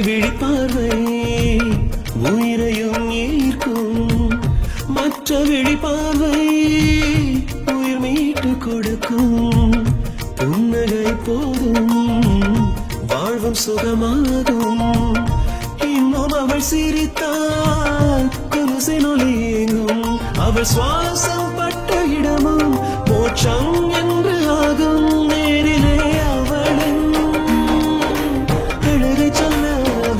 விழி பார்வை உயிரையும் ஈர்க்கும், மற்ற விழி பார்வை உயிர் மீட்டு கொடுக்கும். புன்னகை போதும் வாழ்வும் சுகமாகும். இன்னும் அவள் சிரித்தால் கொலுசின் ஒலி எங்கும். அவள் சுவாசம் பட்ட இடமும் மோட்சம் என்று ஆகும். நேரிலே அவளின் அழகை சொல்ல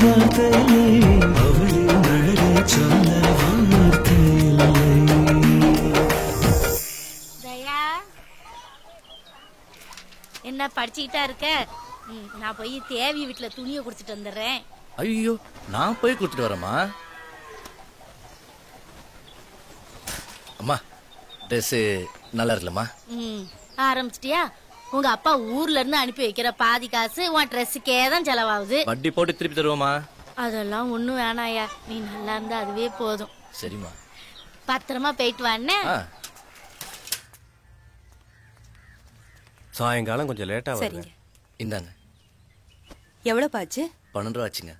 வார்த்தை இல்லை, அவளின் அழகை சொல்ல வார்த்தை இல்லை. தயா, என்ன படிச்சுக்கிட்டா இருக்க? நான் போய் தேவி வீட்டுல துணியை குடுத்துட்டு வந்துடுறேன். ஐயோ, நான் போய் கொடுத்துட்டு வரேம்மா. அம்மா, ட்ரெஸ் நல்லா இருக்குல்லம்மா? ஆரம்பிச்சிட்டியா? உங்க அப்பா ஊர்ல இருந்து அனுப்பி வைக்கிற பாதி காசு உன் ட்ரெஸ்ஸுக்கே தான் செலவாகுது. வட்டி போட்டு திருப்பி தருவோமா? அதெல்லாம் ஒண்ணும் வேணாயா, நீ நல்லா இருந்தா அதுவே போதும். சரிம்மா. பத்திரமா போயிட்டு வான்னு. சாயங்காலம் கொஞ்சம் லேட்டா சரிங்க. இந்தாங்க. எவ்வளவு பாச்சு? 12 ரூபா ஆச்சுங்க.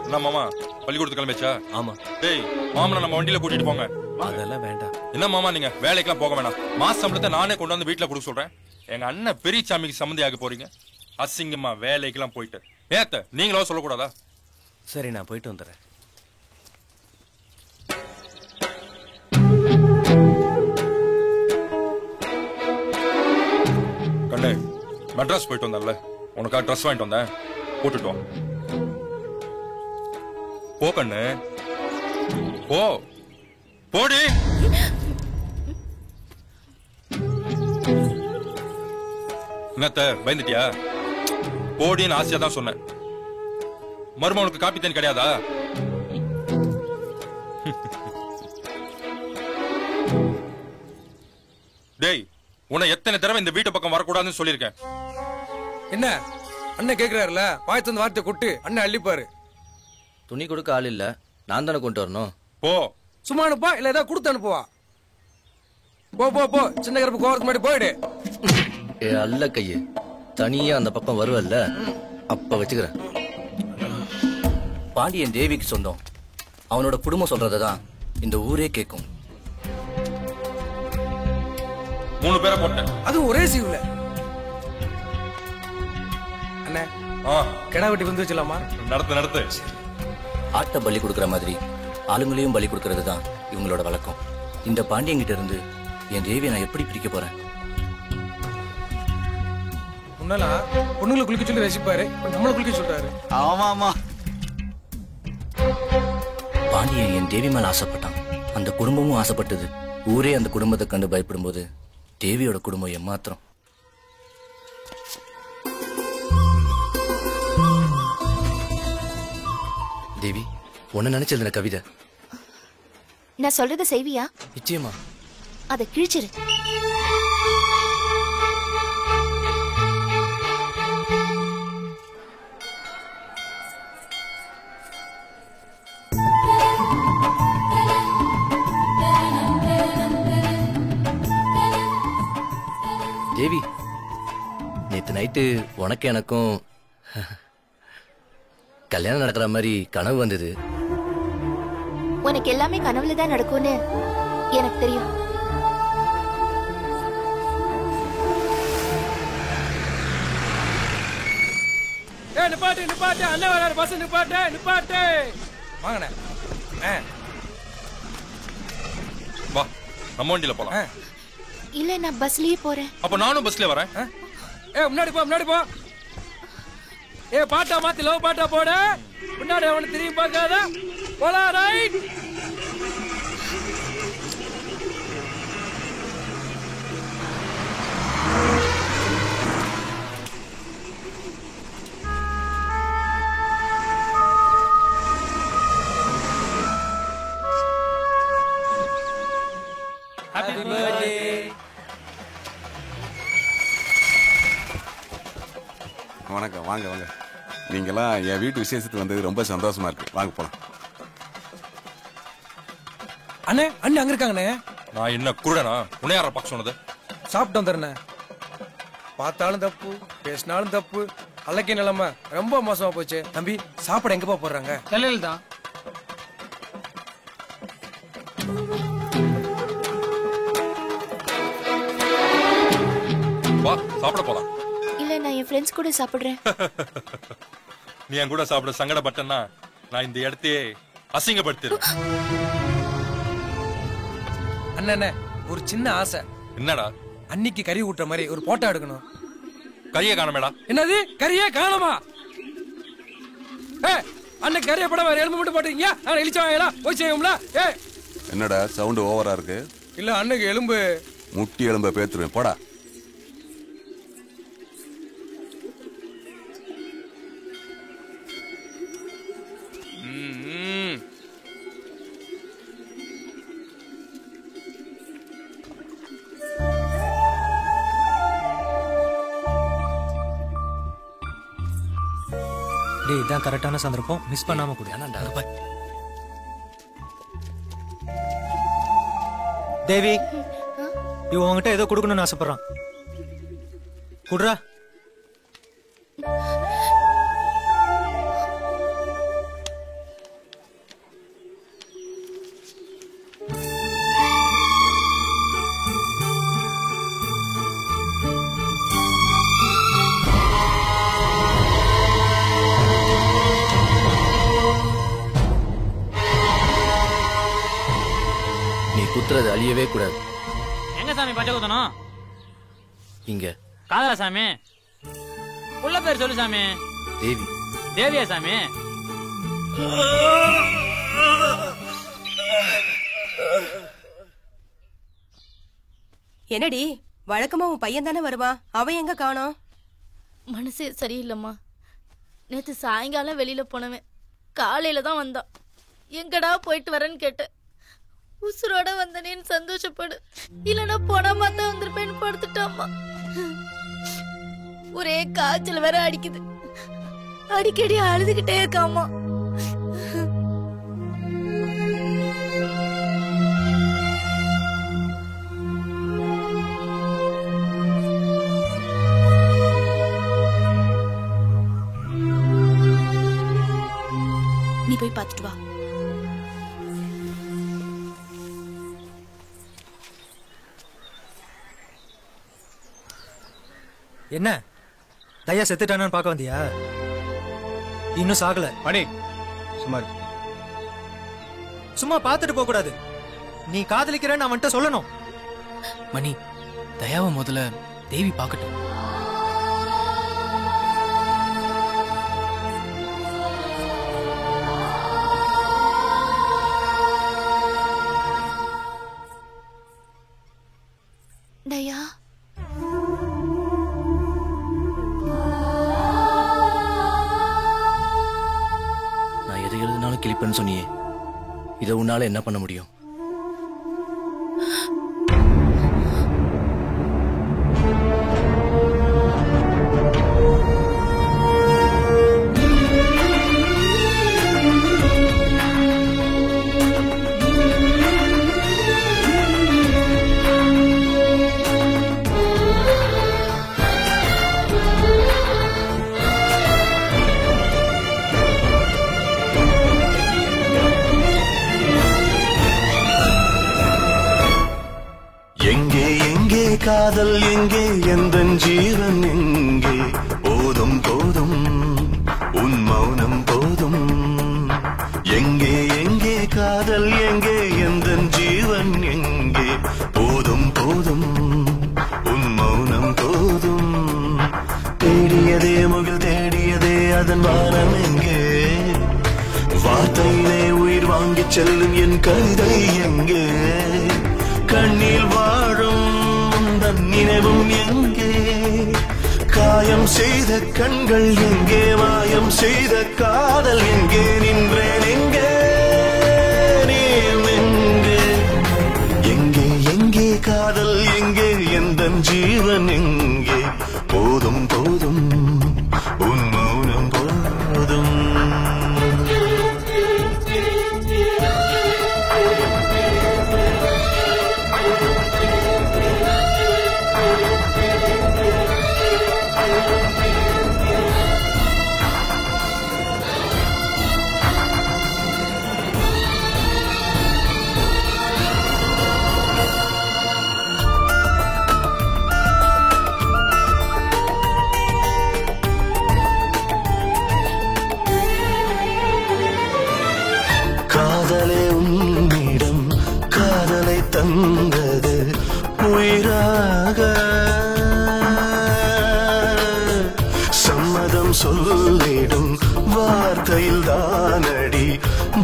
என்ன மாமா, பள்ளிக்கூடத்து கிளம்பிச்சா? ஆமா. டேய், மாமனை நம்ம வண்டியில கூட்டிட்டு போங்க. அதெல்லாம் வேண்டாம். என்ன மாமா, நீங்க வேலைக்கெல்லாம் போக வேணாம். மாச சம்பளத்தை நானே கொண்டு வந்து வீட்டுல கொடுக்க சொல்றேன். எங்க அண்ணன் பெரிய சாமிக்கு சம்மந்தி ஆக போறீங்க. அசிங்கமா வேலைக்கெல்லாம் போயிட்டு ஏத்த நீங்களோ சொல்லக்கூடாதா? சரி, நான் போயிட்டு வந்துடுறேன். கண்ணு, மெட்ராஸ் போயிட்டு வந்தேன்ல, உனக்காக ட்ரெஸ் வாங்கிட்டு வந்தேன், போட்டுட்டு வா. போ கண்ணு, போ போடி. என்னத்த பயந்துட்டியா? போடின்னு ஆசையா தான் சொன்னேன். மருமகனுக்கு காப்பி தண்ணி கிடையாதா? டேய், உன்னை எத்தனை தடவை இந்த வீட்டு பக்கம் வரக்கூடாதுன்னு சொல்லியிருக்கேன். என்ன அண்ணன் கேக்குறாருல, வாய்த்து வந்து வார்த்தை கொட்டு, அண்ணன் அள்ளிப்பாரு. துணி கொடுக்க ஆள் இல்ல, நான் தானே கொண்டு வரணும். போ. சும்மா அனுப்பா, இல்ல ஏதாவது கொடுத்து அனுப்புவா. போ போ போ, சின்ன கருப்பு கோவத்துக்கு முன்னாடி போயிடு. ஏ அல்ல கையே, தனியா அந்த பக்கம் வருவல்ல, அப்ப வச்சுக்கிறேன். பாண்டியன் தேவிக்கு சொந்தம். அவனோட குடும்பம் சொல்றதான் இந்த ஊரே கேட்கும். 3 பேரை போட்டேன், அது ஒரே சீவுல. அண்ணே, கிடா வெட்டி வந்து வச்சலாமா? நடத்து நடத்து. ஆட்ட பலி கொடுக்கற மாதிரி ஆளுங்களையும் பலி கொடுக்கறது தான் இவங்களோட வழக்கம். இந்த பாண்டியங்கிட்ட இருந்து என் தேவியை நான் எப்படி பிரிக்க போறேன்? முன்னெல்லாம் பொண்ணுங்களை குளிக்க சொல்லி ரசிப்பாரு, நம்மள குளிக்க சொல்றாரு. ஆமா ஆமா. பாண்டியன் என் தேவி மேல ஆசைப்பட்டான், அந்த குடும்பமும் ஆசைப்பட்டது. ஊரே அந்த குடும்பத்தை கண்டு பயப்படும் போது தேவியோட குடும்பம் ஏமாத்திரம். தேவி, உன்ன நினைச்சது கவிதை. நான் சொல்றத செய்வியா? நிச்சயமா. அதை கிழிச்சிரு. தேவி, நேத்து நைட்டு உனக்கு எனக்கும் கல்யாணம் நடக்கிற மாதிரி கனவு வந்தது. உனக்கு எல்லாமே கனவுல தான் நடக்கும்னு எனக்கு தெரியும். நிப்பாட்டு நிப்பாட்டு, அண்ணன் வராரு, பஸ் நிப்பாட்டு நிப்பாட்டு. வாங்கண்ணே. வா, நம்ம வண்டியில போலாம். இல்ல, நான் பஸ்லயே போறேன். அப்ப நானும் பஸ்ல வரேன். முன்னாடி போ முன்னாடி போ. பாட்டா மாத்தி லவ் பாட்டா போட. முன்னாடி அவனை திரும்பி பார்க்காத. போலாம், ரைட். Happy birthday. வணக்கம், வாங்க வாங்க. நீங்கெல்லாம் என் வீட்டு விசேஷத்துக்கு வந்தது ரொம்ப சந்தோஷமா இருக்கு. வாங்க போலாம். அண்ணே அண்ணே அங்க இருக்காங்கண்ணே. நான் என்ன குருடனா? உன்னை யாரா பார்க்க சொன்னது? சாப்பிட்டு வந்துடுறேண்ணே. பார்த்தாலும் தப்பு, பேசினாலும் தப்பு. அல்லக்கே நிலைமை ரொம்ப மோசமா போச்சு. தம்பி சாப்பாடு எங்கப்பா போடுறாங்க? தலையில தான். வா சாப்பிட போலாம். இல்ல நான் என் ஃப்ரெண்ட்ஸ் கூட சாப்பிடுறேன். நீ என் கூட சாப்பிட சங்கடப்பட்டேன்னா நான் இந்த இடத்தையே அசிங்கப்படுத்திடுறேன். அண்ணே ஒரு சின்ன ஆசை. என்னடா? அன்னைக்கு கறி ஊட்டுற மாதிரி ஒரு போட்டோ எடுக்கணும். கறியை காணமேடா. என்னது கறியே காணமா? அண்ணன் கறியை படம் வேற எலும்பு மட்டும் போட்டீங்க. நான் இழிச்ச வாங்கலாம் போய் செய்வோம்ல. என்னடா சவுண்ட் ஓவரா இருக்கு? இல்ல அன்னைக்கு எலும்பு முட்டி எலும்ப பேத்துருவேன் போடா. டேய் இதான் கரெக்டான சந்தர்ப்பம். மிஸ் பண்ணாம கொடு. தேவி இவ உங்ககிட்ட ஏதோ கொடுக்கணும்னு ஆசைப்படுறான். குடுறா. குத்துறது அழியவே கூடாது. எங்க சாமி பச்சை குத்தணும்? இங்க. காதலா சாமி? உள்ள பேர் சொல்லு சாமி. தேவி. தேவியா சாமி? என்னடி வழக்கமா உன் பையன் தானே வருவான், அவன் எங்க காணோம்? மனசே சரியில்லைம்மா. நேத்து சாயங்காலம் வெளியில போனவன் காலையில தான் வந்தான். எங்கடா போயிட்டு வரேன்னு கேட்டேன். உசுரோட வந்தனேன்னு சந்தோஷப்படு, இல்லனா போனாமா தான் வந்திருப்பேன்னு படுத்துட்டாமா. ஒரே காய்ச்சல் வேற அடிக்குது. அடிக்கடி அழுதுகிட்டே இருக்காமா. நீ போய் பார்த்துட்டு வா. என்ன தயா செத்துட்டானு பார்க்க வந்தியா? இன்னும் சாகல. அடே சும்மா சும்மா பார்த்துட்டு போக கூடாது. நீ காதலிக்கிறேன்னு அவன்கிட்ட சொல்லணும். மணி, தயாவை முதல்ல தேவி பார்க்கட்டும். தயா கிளிப்பன்னு சொன்னியே, இதை உன்னால என்ன பண்ண முடியும்? காதல் எங்கே, எந்தன் ஜீவன் எங்கே? போதும் போதும் உன் மௌனம் போதும். எங்கே எங்கே காதல் எங்கே, எந்தன் ஜீவன் எங்கே? போதும் போதும் உன் மௌனம் போதும். தேடியதே முகில் தேடியதே அதன் வானம் எங்கே? வார்த்தையிலே உயிர் வாங்கிச் செல்லும் என் கவிதை எங்கே? கண்ணில் வாழும் நினைவும் எங்கே? காயம் செய்த கண்கள் எங்கே? மாயம் செய்த காதல் எங்கே? நின்றேன் எங்கே? நீ எங்கே? எங்கே எங்கே காதல் எங்கே? எந்தன் ஜீவன் எங்கே? போதும் போதும் உன் மௌனம் போதும். உயிராக சம்மதம் சொல்லிடும் வார்த்தையில் தானடி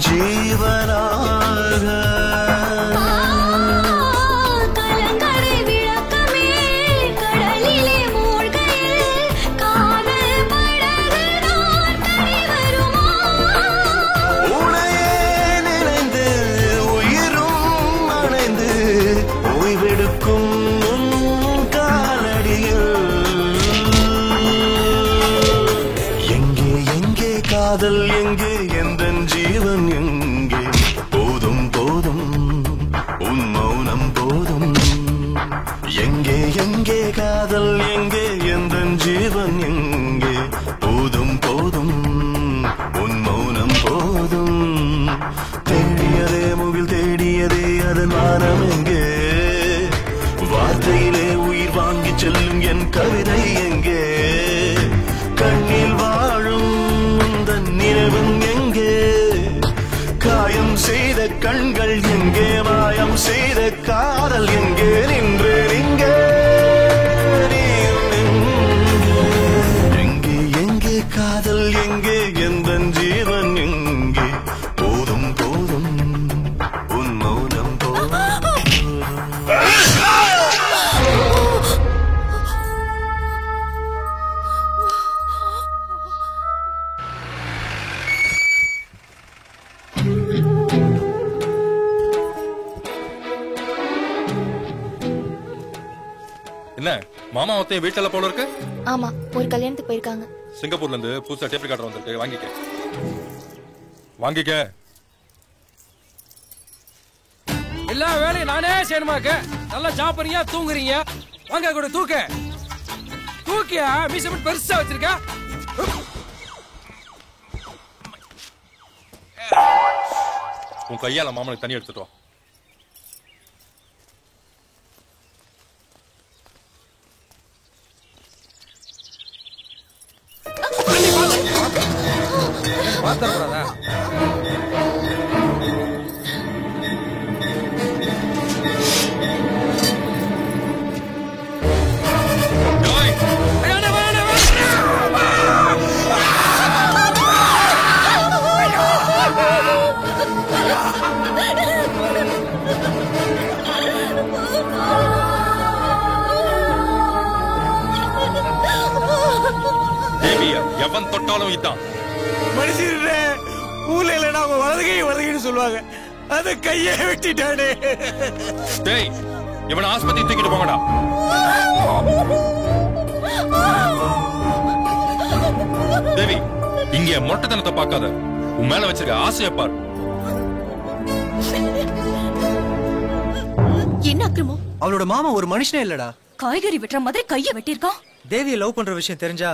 ஜீவனாக காதல் எங்கே எந்தன் ஜீவன் எங்கே போதும் போதும் உன் மௌனம் போதும் எங்கே எங்கே காதல் எங்கே எந்தன் ஜீவன் எங்கே போதும் போதும் உன் மௌனம் போதும் தேடியதே முகில் தேடியதே அதன் வானம் எங்கே வார்த்தையிலே உயிர் வாங்கி செல்லும் என் கவிதை எங்கே கண்ணில் வாழும் நினைவும் எங்கே காயம் செய்த கண்கள் எங்கே மாயம் செய்த காதல் எங்கே நின்று எங்கே எங்கே எங்கே காதல் எங்கே எந்தன் ஜீவன் எங்கே போதும் போதும் உன் மௌனம் போதும் என்ன மாமா ஒத்தைய வீட்டுல போல இருக்கு? ஆமா, ஒரு கல்யாணத்துக்கு போயிருக்காங்க. சிங்கப்பூர்ல இருந்து புதுசா டேப் ரெக்கார்டர் வந்திருக்கு, வாங்கிக்க. வாங்கிக்க. எல்லா வேலையும் நானே செய்யணுமாக்க? நல்லா சாப்பிடுறீங்க, தூங்குறீங்க. வாங்க கூட தூக்க. தூக்கியா மீசை மட்டும் பெருசா வச்சிருக்க. உன் கையால மாமனுக்கு தண்ணி எடுத்துட்டு வா. எவன் தொட்டாலும் இதான் மனுஷன் ஊர்ல இல்லைன்னா அவங்க வலதுகைன்னு சொல்லுவாங்க. அத கையை வெட்டிட்டானே. டேய், இவனை ஆஸ்பத்திரி தூக்கிட்டு போங்கடா. தேவி, இங்க மொட்டைத்தனத்தை பார்க்காத, உன் மேல வச்சிருக்க ஆசையை பார். என்ன அக்கிரமம்? அவளோட மாமா ஒரு மனுஷனே இல்லடா. காய்கறி வெட்டுற மாதிரி கையை வெட்டியிருக்கான். தேவியை லவ் பண்ற விஷயம் தெரிஞ்சா